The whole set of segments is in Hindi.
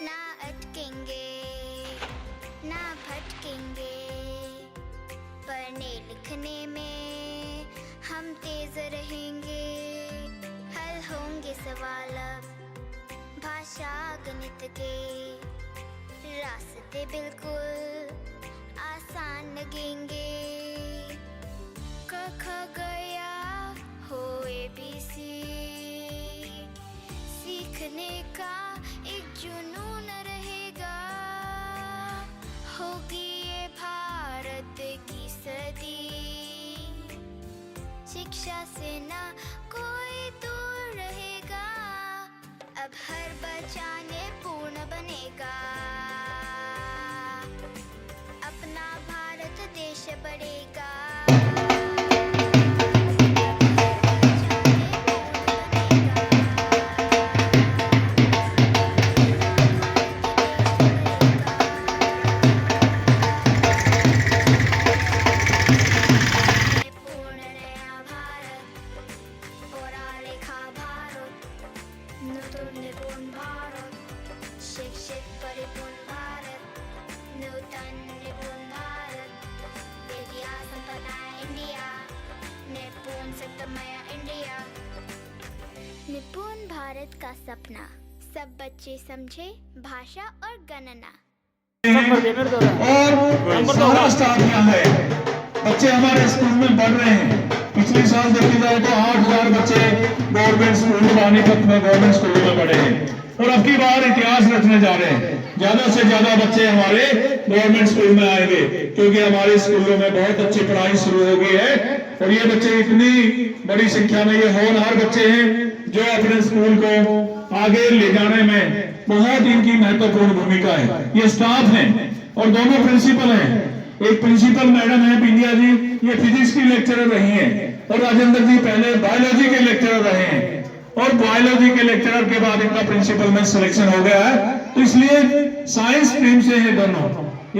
ना अटकेंगे ना भटकेंगे, पढ़ने लिखने में हम तेज रहेंगे। हल होंगे सवाल अब भाषा गणित के, रास्ते बिल्कुल आसान लगेंगे। क ख गया हो ABC, सीखने का एक जुनून रहेगा। होगी ये भारत की सदी, शिक्षा से ना कोई दूर रहेगा। अब हर बच्चा निपुण बनेगा, अपना भारत देश बढ़ेगा। शिक्षित परिपूर्ण भारत, नूतन निपुण भारत, विद्या संपन्न इंडिया, निपुण सत्तमय इंडिया। निपुण भारत का सपना, सब बच्चे समझे भाषा और गणना। और सारा स्टाफ यहाँ है, बच्चे हमारे स्कूल में बढ़ रहे हैं। पिछले साल देखी जाए तो 8,000 बच्चे गवर्नमेंट स्कूल पानीपत में गवर्नमेंट स्कूल में पढ़े हैं, और अब की बार इतिहास रचने जा रहे हैं। ज्यादा से ज्यादा बच्चे हमारे गवर्नमेंट स्कूल में आएंगे, क्योंकि हमारे स्कूलों में बहुत अच्छी पढ़ाई शुरू हो गई है। और ये बच्चे इतनी बड़ी संख्या में, ये होनहार बच्चे हैं जो अपने स्कूल को आगे ले जाने में बहुत इनकी महत्वपूर्ण भूमिका है। ये स्टाफ है और दोनों प्रिंसिपल हैं। एक प्रिंसिपल मैडम है बिंदिया जी, ये फिजिक्स की लेक्चरर रही हैं, और राजेंद्र जी पहले बायोलॉजी के लेक्चरर रहे हैं, और बायोलॉजी के लेक्चरर के बाद इनका प्रिंसिपल में सिलेक्शन हो गया है। तो इसलिए साइंस स्ट्रीम से है दोनों।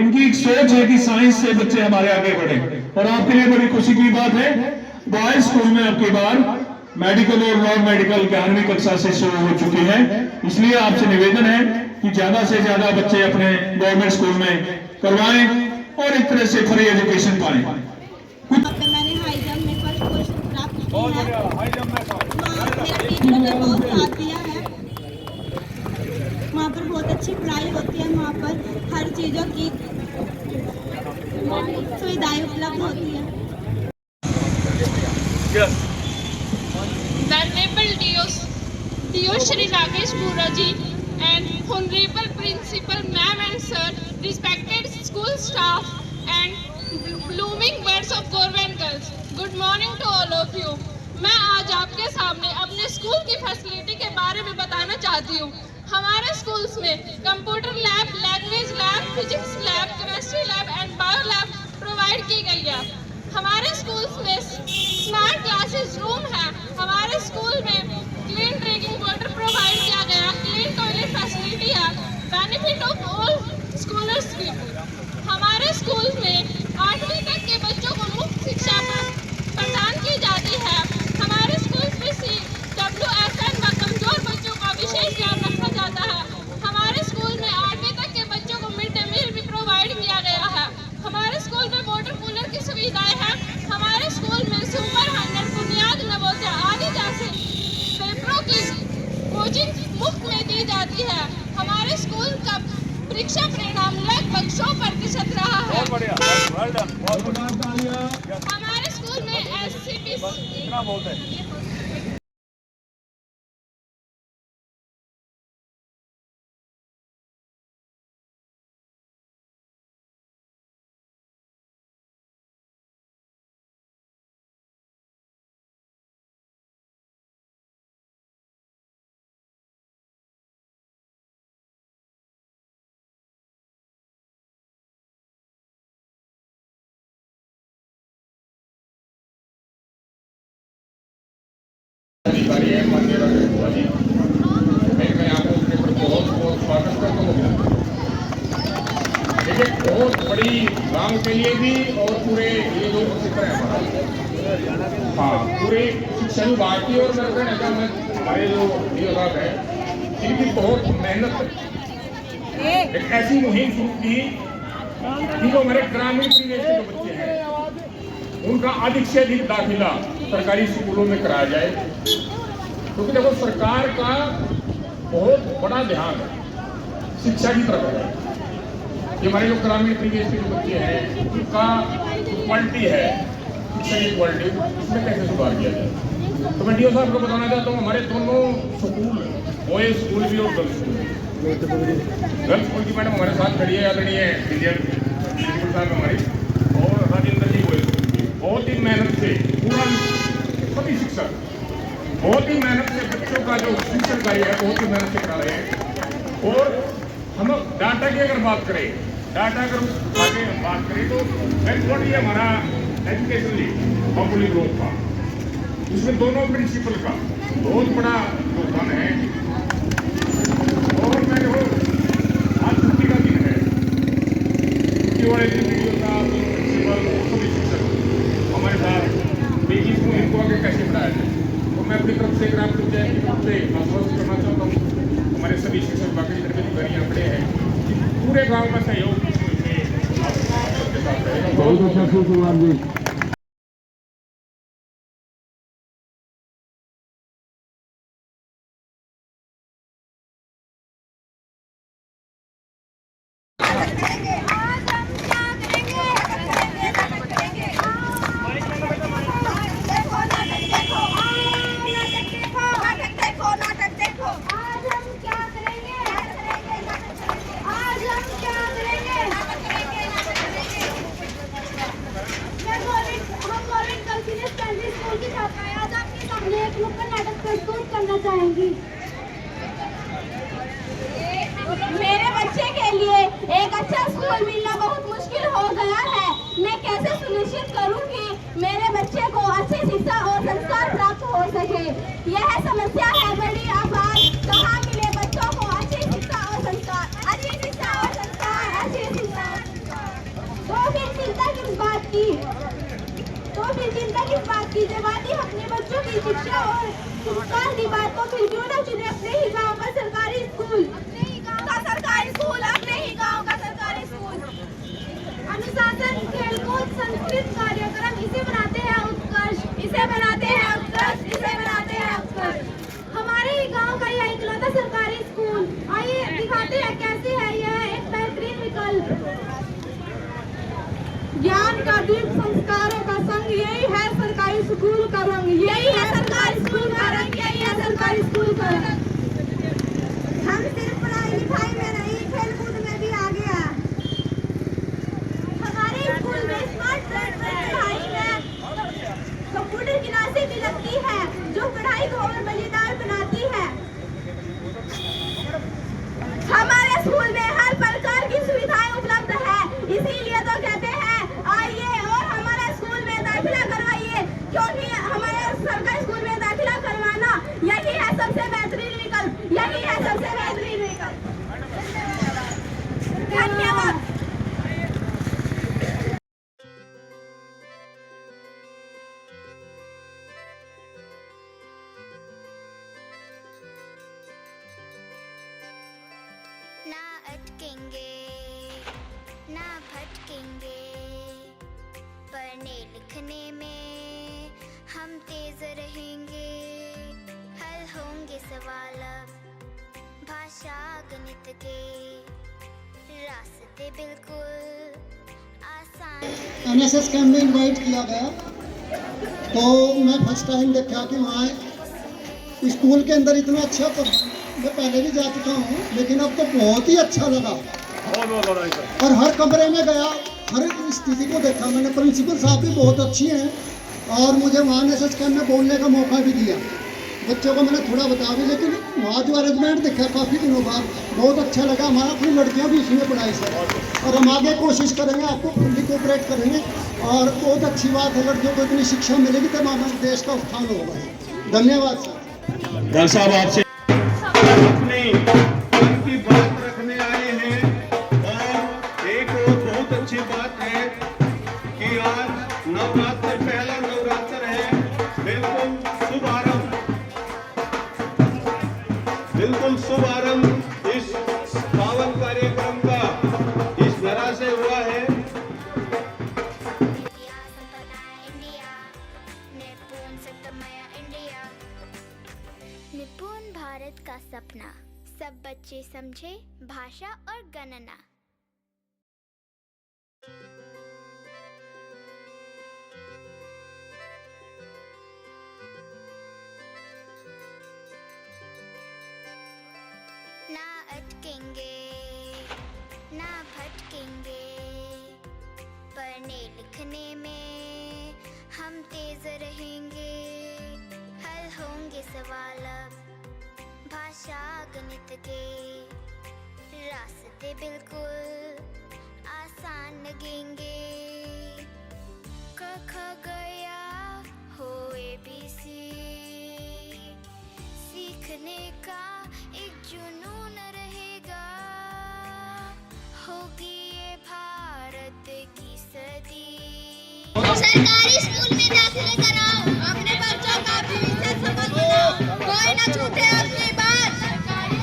इनकी एक सोच है कि साइंस से बच्चे हमारे आगे बढ़े। और आपके लिए बड़ी खुशी की बात है, बॉयज स्कूल में आपकी बार मेडिकल और नॉन मेडिकल 11वीं कक्षा से शुरू हो चुकी है। इसलिए आपसे निवेदन है कि ज्यादा से ज्यादा बच्चे अपने गवर्नमेंट स्कूल में करवाएं और एक तरह से फ्री एजुकेशन पाएं। मैंने हाई जंप में फर्स्ट पोजीशन प्राप्त की है। मेरे टीचरों ने बहुत साथ दिया है। वहाँ पर बहुत अच्छी पढ़ाई होती है, वहाँ पर हर चीज़ों की सुविधाएं उपलब्ध होती है। Venerable Dio Shri Rakesh Pura ji and Honorable Principal Ma'am and Sir, respected school staff and blooming birds of government girls, good morning to all of you. मैं आज आपके सामने अपने स्कूल की फैसिलिटी के बारे में बताना चाहती हूँ। हमारे स्कूल्स में computer lab, language lab, physics lab, chemistry lab and bio lab provide की गई है। हमारे स्कूल्स में स्मार्ट क्लासेस रूम है। हमारे स्कूल में क्लीन ड्रिंकिंग वाटर प्रोवाइड किया गया, क्लीन टॉयलेट फैसिलिटी है, बेनिफिट ऑफ ऑल स्कूलर्स की। हमारे स्कूल में 8वीं तक के बच्चों को मुफ्त शिक्षा प्रदान की जाती है। हमारे स्कूल में CWSN व कमजोर बच्चों का विशेष ध्यान रखा जाता है। हमारे स्कूल में 8वीं तक के बच्चों को मिड डे मील भी प्रोवाइड किया गया है। हमारे स्कूल में वाटर कूलर की सुविधाएं हैं। हमारे स्कूल में सुपर 100, बुनियाद, नवोदय आदि जैसे पेपरों की कोचिंग मुफ्त में दी जाती है। हमारे स्कूल का परीक्षा परिणाम लगभग 100% रहा है। हमारे स्कूल में SCBC बहुत बड़ी गांव के लिए भी और पूरे ये जो क्षेत्र है हमारा, हाँ पूरे शिक्षा विभाग की और हमारे जो नियोजक है इनकी बहुत मेहनत एक ऐसी मुहिम शुरू की कि जो हमारे ग्रामीण परिवेश के जो बच्चे हैं उनका अधिक से अधिक दाखिला सरकारी स्कूलों में कराया जाए, क्योंकि देखो सरकार का बहुत बड़ा ध्यान शिक्षा की तरफ है। ये हमारे जो ग्रामीण परिवेश के जो बच्चे हैं उनका क्वालिटी है, शिक्षा की क्वालिटी, इसमें कैसे सुधार किया जाए। तो मैं डीओ साहब को बताना चाहता हूँ, हमारे दोनों स्कूल, बॉयज स्कूल भी और गर्ल्स स्कूल भी, गर्ल्स स्कूल की मैडम हमारे साथ खड़ी है, आदरणीय इंडियन प्रिंसिपल साहब हमारी, और राजेंद्र जी बॉयज स्कूल की बहुत ही मेहनत से पूरा सभी शिक्षक बहुत ही मेहनत से बच्चों का जो शिक्षण कार्य है बहुत ही मेहनत से करा रहे हैं। और हम डाटा की अगर बात करें, डाटा अगर आगे बात करें तो बैकवर्ड ये हमारा एजुकेशनली पॉपुलर ग्रोथ था, इसमें दोनों प्रिंसिपल का बहुत बड़ा योगदान है। और मैं देखो आज छुट्टी का दिन है, छुट्टी वाले दिन वीडियो साहब, प्रिंसिपल, सभी शिक्षक हमारे साथ बेसिक मुहिम को आगे कैसे बढ़ाया जाए। तो मैं अपनी तरफ से ग्राम पंचायत की तरफ से आश्वस्त करना चाहता हूँ, हमारे सभी शिक्षक बाकी अधिकारियाँ खड़े हैं, पूरे गांव का सहयोग सबके साथ रहेगा। बहुत अच्छा कुमार जी। चाहेंगी। मेरे बच्चे के लिए एक अच्छा स्कूल मिलना बहुत मुश्किल हो गया है। मैं कैसे सुनिश्चित करूं कि मेरे बच्चे को अच्छी शिक्षा और संस्कार प्राप्त हो सके, यह समस्या है बड़ी। आबाद कहाँ मिले बच्चों को अच्छी शिक्षा और संस्कार, अच्छी शिक्षा और संस्कार, अच्छी शिक्षा। तो फिर चिंता किस बात की, जब आती अपने बच्चों की शिक्षा और संस्कार की बात, तो फिर क्यों ना चुने अपने ही गांव का सरकारी स्कूल, अपने ही गांव का सरकारी स्कूल। अनुशासन, खेलकूद, संस्कृत कार्यक्रम, इसे बनाते हैं उत्कर्ष, इसे बनाते हैं उत्कर्ष। हमारे ही गांव का यह इकलौता सरकारी स्कूल, आइए दिखाते हैं कैसे है यह एक बेहतरीन विकल्प। ज्ञान का दीप, संस्कारों का संग, यही है सरकारी स्कूल का रंग, यही है सरकारी स्कूल का रंग, यही है सरकारी स्कूल का रंग। हम सिर्फ पढ़ाई लिखाई में नहीं, खेलकूद में भी आगे हैं। हमारे स्कूल में स्मार्ट बोर्ड पर पढ़ाई में कंप्यूटर क्लासें भी लगती है, जो पढ़ाई को और मजेदार बनाती है। हमारे स्कूल में हर प्रकार की सुविधाएं उपलब्ध है, इसीलिए तो कहते हैं आइए और हमारे स्कूल में दाखिला करवाइए, क्योंकि हमारे सरकारी स्कूल में दाखिला करवाना यही है सबसे बेहतरीन विकल्प, यही है सबसे बेहतरीन विकल्प। धन्यवाद। ना अटकेंगे ना भटकेंगे, पढ़ने लिखने में हम तेज रहेंगे, हल होंगे सवाल अब भाषा गणित के, रास्ते बिल्कुल आसान। एनएसएस कैंप में इनवाइट किया गया, तो मैं फर्स्ट टाइम देखा कि वहाँ स्कूल के अंदर इतना अच्छा, तो मैं पहले भी जा चुका हूँ, लेकिन अब तो बहुत ही अच्छा लगा। और हर कमरे में गया, हर स्थिति को देखा मैंने। प्रिंसिपल साहब भी बहुत अच्छी हैं, और मुझे वहाँ एनएसएस कैंप में बोलने का मौका भी दिया। बच्चों को मैंने थोड़ा बता भी, लेकिन वहाँ जो अरेंजमेंट देखा काफ़ी दिनों बाद, बहुत अच्छा लगा। हमारा अपनी लड़कियाँ भी इसमें पढ़ाई सर, और हम आगे कोशिश करेंगे, आपको फुल्ली कोऑपरेट करेंगे। और बहुत अच्छी बात है, लड़कियों को इतनी शिक्षा मिलेगी तब हमारे देश का उत्थान होगा। धन्यवाद सर। डॉक्टर साहब आपसे अपने मन की बात रखने आए हैं। और एक और बहुत अच्छी बात है कि आज नवरात्र, पहला नवरात्र है, बिल्कुल शुभ आरंभ इस पावन कार्य बच्चे समझे भाषा और गणना। ना अटकेंगे ना भटकेंगे, पढ़ने लिखने में हम तेज रहेंगे। हल होंगे सवाल अब भाषा गणित के, रास्ते बिल्कुल आसान लगेंगे। क ख गया हो ABC, सीखने का एक जुनून रहेगा। होगी ये भारत की सदी। सरकारी स्कूल में दाखिले कराओ, अपने बच्चों का भविष्य सफल बनाओ, कोई न छूटे अपनी बात। सरकारी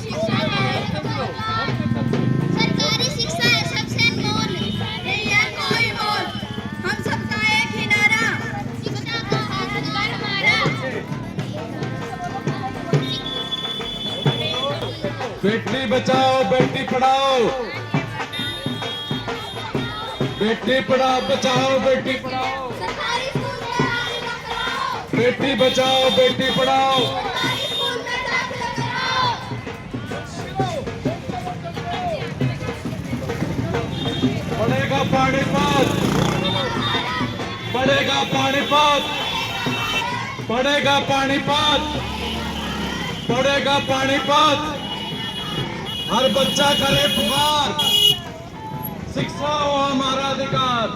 शिक्षा है सबसे अनमोल, नहीं है कोई मोल। हम सबका एक ही नारा, शिक्षा का हाथ पर हमारा। बेटी बचाओ बेटी पढ़ाओ, बेटी पढ़ाओ बचाओ बेटी पढ़ाओ, सरकारी स्कूल में दाखिला कराओ, बेटी बचाओ बेटी पढ़ाओ। सरकारी स्कूल में दाखिला कराओ। पढ़ेगा पानीपत, पढ़ेगा पानीपत, पढ़ेगा पानीपत, पढ़ेगा पानीपत। हर बच्चा करे पुकार, शिक्षा हो हमारा अधिकार।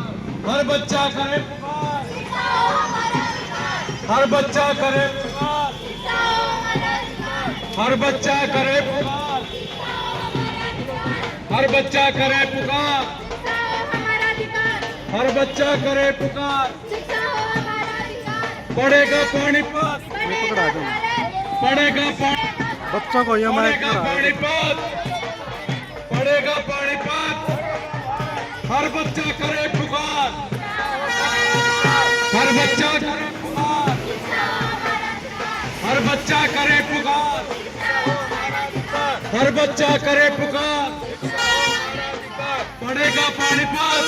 हर बच्चा करे पुकार, हर बच्चा करे पुकार, हर बच्चा करे पुकार, हर बच्चा करे पुकार, हर बच्चा करे पुकार। पढ़ेगा पानीपत, पढ़ेगा बच्चों को ये पढ़ेगा पानीपत, पढ़ेगा पानीपत। हर बच्चा करे पुकार, हर बच्चा करे पुकार, हर बच्चा करे पुकार, हर बच्चा करे पुकार। पढ़ेगा पानीपत,